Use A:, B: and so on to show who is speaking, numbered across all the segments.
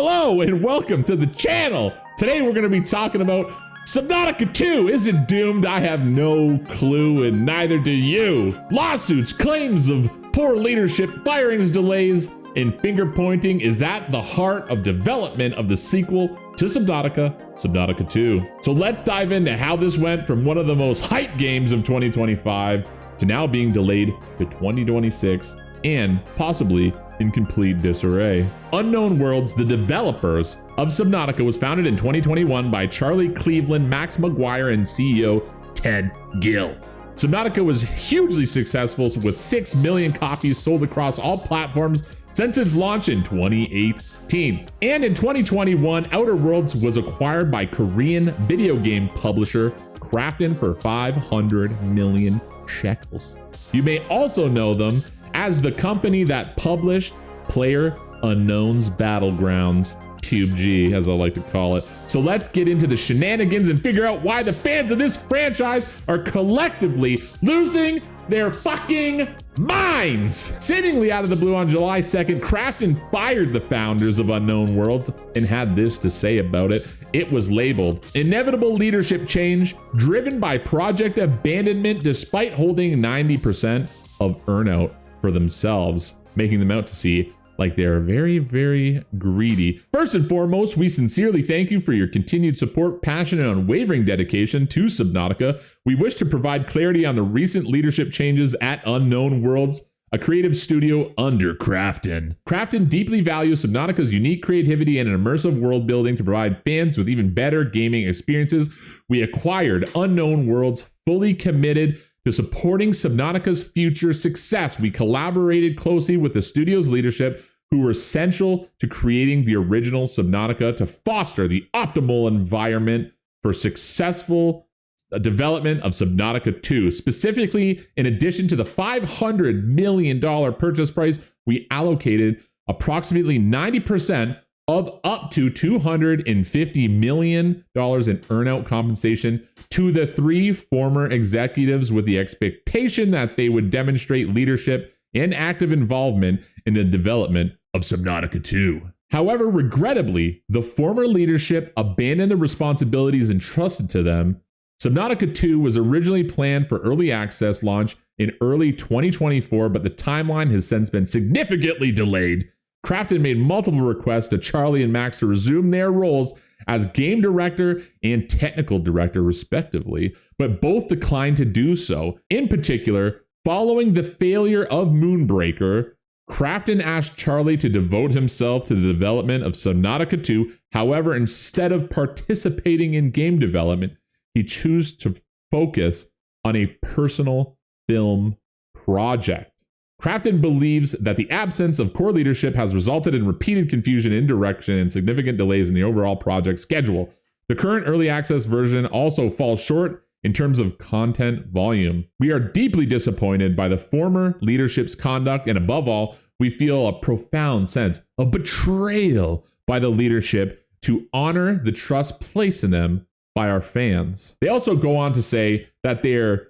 A: Hello and welcome to the channel. Today we're going to be talking about Subnautica 2. Is it doomed? I have no clue and neither do you. Lawsuits, claims of poor leadership, firings, delays, and finger pointing is at the heart of development of the sequel to Subnautica, Subnautica 2. So let's dive into how this went from one of the most hyped games of 2025 to now being delayed to 2026 and possibly in complete disarray. Unknown Worlds, the developers of Subnautica, was founded in 2021 by Charlie Cleveland, Max McGuire, and CEO Ted Gill. Subnautica was hugely successful with 6 million copies sold across all platforms since its launch in 2018. And in 2021, Outer Worlds was acquired by Korean video game publisher Krafton for 500 million shekels. You may also know them as the company that published PlayerUnknown's Battlegrounds, PUBG, as I like to call it. So let's get into the shenanigans and figure out why the fans of this franchise are collectively losing their fucking minds. Seemingly out of the blue on July 2nd, Krafton fired the founders of Unknown Worlds and had this to say about it. It was labeled inevitable leadership change driven by project abandonment despite holding 90% of earnout for themselves, making them out to see like they're very, very greedy. First and foremost, we sincerely thank you for your continued support, passion, and unwavering dedication to Subnautica. We wish to provide clarity on the recent leadership changes at Unknown Worlds, a creative studio under Krafton. Krafton deeply values Subnautica's unique creativity and an immersive world building to provide fans with even better gaming experiences. We acquired Unknown Worlds, fully committed to supporting Subnautica's future success. We collaborated closely with the studio's leadership, who were essential to creating the original Subnautica to foster the optimal environment for successful development of Subnautica 2. Specifically, in addition to the $500 million purchase price, we allocated approximately 90% of up to $250 million in earnout compensation to the 3 former executives with the expectation that they would demonstrate leadership and active involvement in the development of Subnautica 2. However, regrettably, the former leadership abandoned the responsibilities entrusted to them. Subnautica 2 was originally planned for early access launch in early 2024, but the timeline has since been significantly delayed. Krafton made multiple requests to Charlie and Max to resume their roles as game director and technical director, respectively, but both declined to do so. In particular, following the failure of Moonbreaker, Krafton asked Charlie to devote himself to the development of Subnautica 2. However, instead of participating in game development, he chose to focus on a personal film project. Krafton believes that the absence of core leadership has resulted in repeated confusion in direction and significant delays in the overall project schedule. The current early access version also falls short in terms of content volume. We are deeply disappointed by the former leadership's conduct, and above all, we feel a profound sense of betrayal by the leadership to honor the trust placed in them by our fans. They also go on to say that they're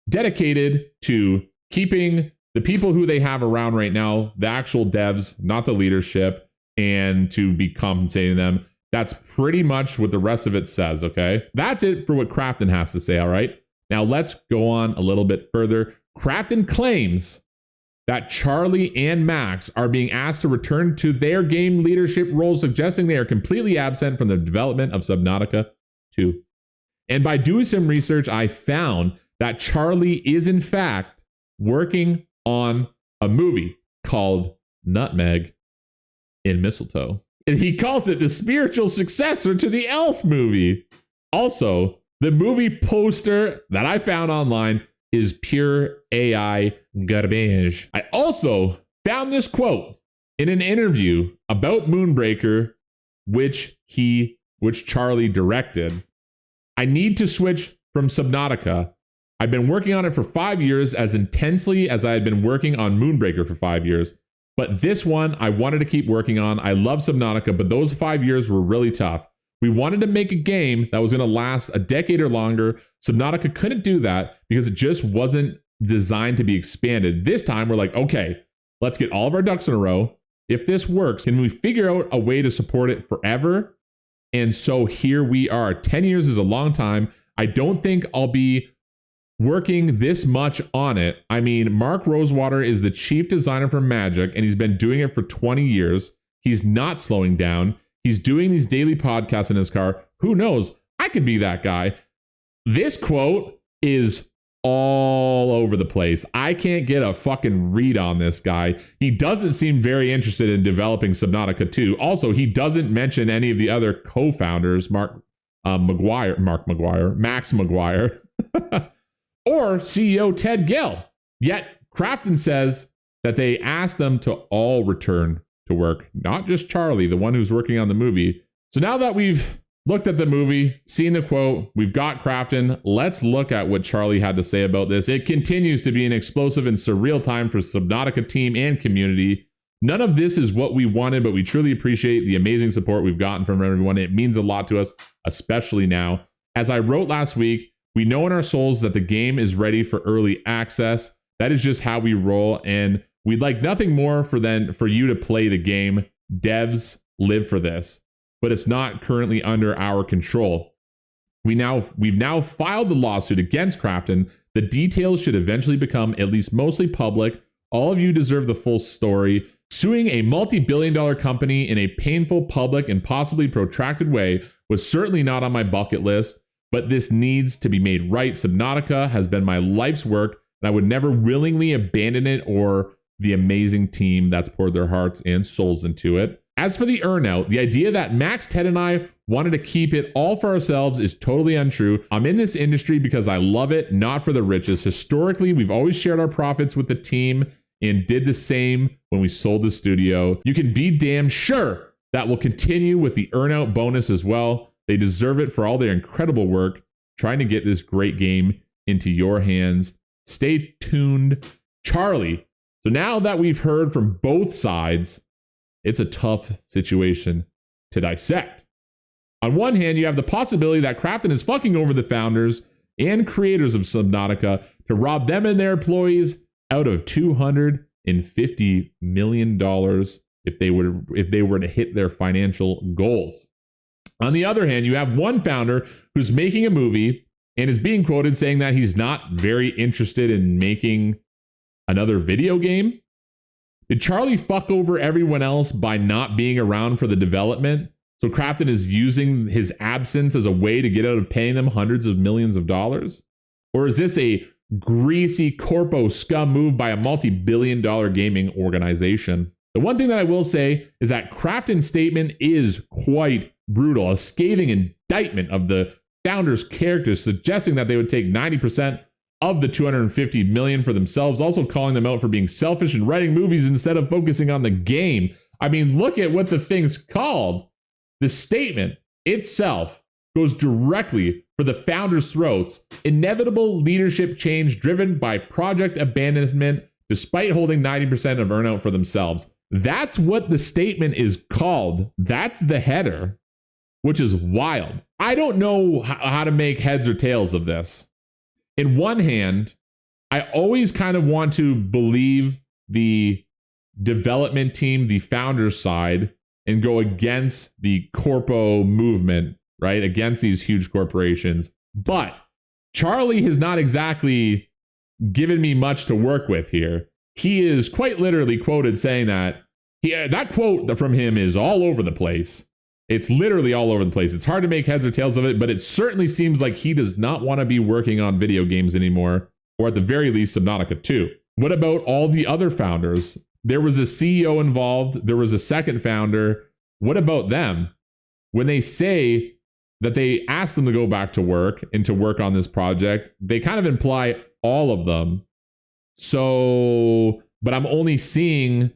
A: dedicated to keeping the people who they have around right now, the actual devs, not the leadership, and to be compensating them. That's pretty much what the rest of it says, okay? That's it for what Krafton has to say, all right? Now let's go on a little bit further. Krafton claims that Charlie and Max are being asked to return to their game leadership roles, suggesting they are completely absent from the development of Subnautica 2. And by doing some research, I found that Charlie is in fact working on a movie called Nutmeg in Mistletoe. And he calls it the spiritual successor to the Elf movie. Also, the movie poster that I found online is pure AI garbage. I also found this quote in an interview about Moonbreaker, which Charlie directed. I need to switch from Subnautica. I've been working on it for 5 years as intensely as I had been working on Moonbreaker for 5 years. But this one I wanted to keep working on. I love Subnautica, but those 5 years were really tough. We wanted to make a game that was going to last a decade or longer. Subnautica couldn't do that because it just wasn't designed to be expanded. This time we're like, okay, let's get all of our ducks in a row. If this works, can we figure out a way to support it forever? And so here we are. 10 years is a long time. I don't think I'll be working this much on it. I mean, Mark Rosewater is the chief designer for Magic, and he's been doing it for 20 years. He's not slowing down. He's doing these daily podcasts in his car. Who knows? I could be that guy. This quote is all over the place. I can't get a fucking read on this guy. He doesn't seem very interested in developing Subnautica 2. Also, he doesn't mention any of the other co-founders, Max McGuire, or CEO Ted Gill. Yet Crafton says that they asked them to all return to work, not just Charlie, the one who's working on the movie. So now that we've looked at the movie, seen the quote, we've got Crafton, let's look at what Charlie had to say about this. It continues to be an explosive and surreal time for Subnautica team and community. None of this is what we wanted, but we truly appreciate the amazing support we've gotten from everyone. It means a lot to us, especially now. As I wrote last week, we know in our souls that the game is ready for early access. That is just how we roll, and we'd like nothing more for you to play the game. Devs live for this, but it's not currently under our control. We've now filed the lawsuit against Crafton. The details should eventually become at least mostly public. All of you deserve the full story. Suing a multi-billion-dollar company in a painful, public, and possibly protracted way was certainly not on my bucket list, but this needs to be made right. Subnautica has been my life's work, and I would never willingly abandon it or the amazing team that's poured their hearts and souls into it. As for the earnout, the idea that Max, Ted, and I wanted to keep it all for ourselves is totally untrue. I'm in this industry because I love it, not for the riches. Historically, we've always shared our profits with the team and did the same when we sold the studio. You can be damn sure that will continue with the earnout bonus as well. They deserve it for all their incredible work trying to get this great game into your hands. Stay tuned, Charlie. So now that we've heard from both sides, it's a tough situation to dissect. On one hand, you have the possibility that Crafton is fucking over the founders and creators of Subnautica to rob them and their employees out of $250 million if they were to hit their financial goals. On the other hand, you have one founder who's making a movie and is being quoted saying that he's not very interested in making another video game. Did Charlie fuck over everyone else by not being around for the development? So Crafton is using his absence as a way to get out of paying them hundreds of millions of dollars? Or is this a greasy corpo scum move by a multi-billion-dollar gaming organization? The one thing that I will say is that Crafton's statement is quite brutal, a scathing indictment of the founders' characters, suggesting that they would take 90% of the $250 million for themselves, also calling them out for being selfish and writing movies instead of focusing on the game. I mean, look at what the thing's called. The statement itself goes directly for the founders' throats. Inevitable leadership change driven by project abandonment despite holding 90% of earnout for themselves. That's what the statement is called. That's the header, which is wild. I don't know how to make heads or tails of this. In one hand, I always kind of want to believe the development team, the founders side, and go against the corpo movement, right? Against these huge corporations. But Charlie has not exactly given me much to work with here. He is quite literally quoted saying that that quote from him is all over the place. It's literally all over the place. It's hard to make heads or tails of it, but it certainly seems like he does not want to be working on video games anymore, or at the very least, Subnautica 2. What about all the other founders? There was a CEO involved. There was a second founder. What about them? When they say that they asked them to go back to work and to work on this project, they kind of imply all of them. So, but I'm only seeing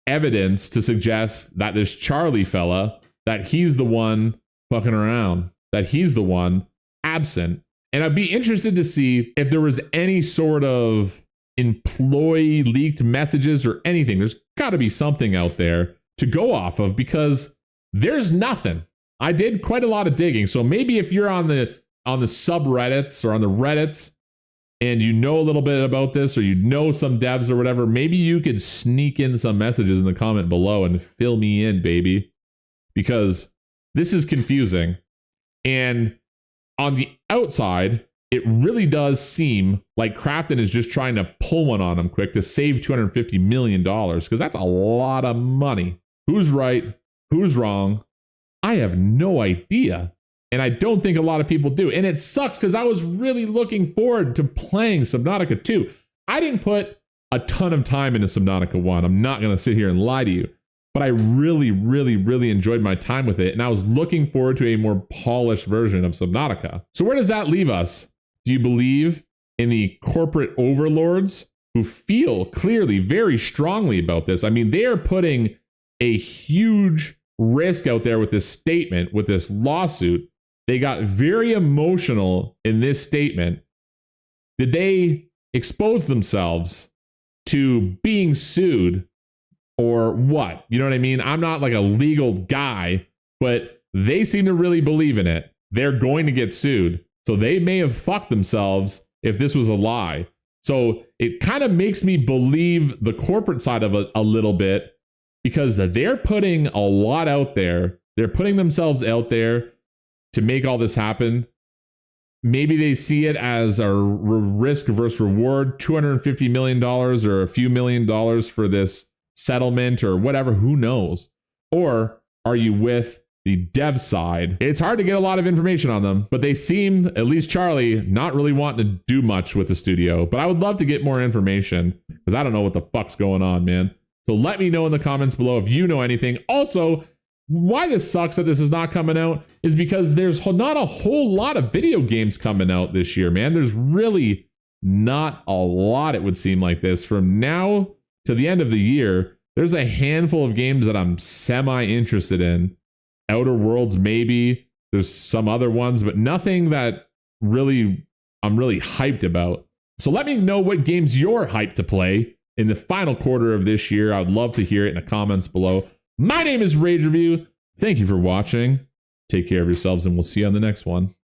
A: evidence to suggest that this Charlie fella, that he's the one fucking around, that he's the one absent. And I'd be interested to see if there was any sort of employee leaked messages or anything. There's got to be something out there to go off of, because there's nothing. I did quite a lot of digging. So maybe if you're on the subreddits or on the Reddits, and you know a little bit about this, or you know some devs or whatever, maybe you could sneak in some messages in the comment below and fill me in, baby, because this is confusing. And on the outside, it really does seem like Crafton is just trying to pull one on him quick to save $250 million, because that's a lot of money. Who's right? Who's wrong? I have no idea. And I don't think a lot of people do. And it sucks because I was really looking forward to playing Subnautica 2. I didn't put a ton of time into Subnautica 1. I'm not going to sit here and lie to you. But I really, really, really enjoyed my time with it. And I was looking forward to a more polished version of Subnautica. So where does that leave us? Do you believe in the corporate overlords who feel clearly very strongly about this? I mean, they are putting a huge risk out there with this statement, with this lawsuit. They got very emotional in this statement. Did they expose themselves to being sued or what? You know what I mean? I'm not like a legal guy, but they seem to really believe in it. They're going to get sued. So they may have fucked themselves if this was a lie. So it kind of makes me believe the corporate side of it a little bit, because they're putting a lot out there. They're putting themselves out there to make all this happen. Maybe they see it as a risk versus reward, $250 million or a few $1,000,000 for this settlement or whatever, who knows? Or are you with the dev side? It's hard to get a lot of information on them, but they seem, at least Charlie, not really wanting to do much with the studio. But I would love to get more information, because I don't know what the fuck's going on, man. So let me know in the comments below if you know anything. Also, why this sucks that this is not coming out is because there's not a whole lot of video games coming out this year, man. There's really not a lot, it would seem like this. From now to the end of the year, there's a handful of games that I'm semi-interested in. Outer Worlds, maybe. There's some other ones, but nothing that really I'm really hyped about. So let me know what games you're hyped to play in the final quarter of this year. I would love to hear it in the comments below. My name is Rage Review. Thank you for watching. Take care of yourselves, and we'll see you on the next one.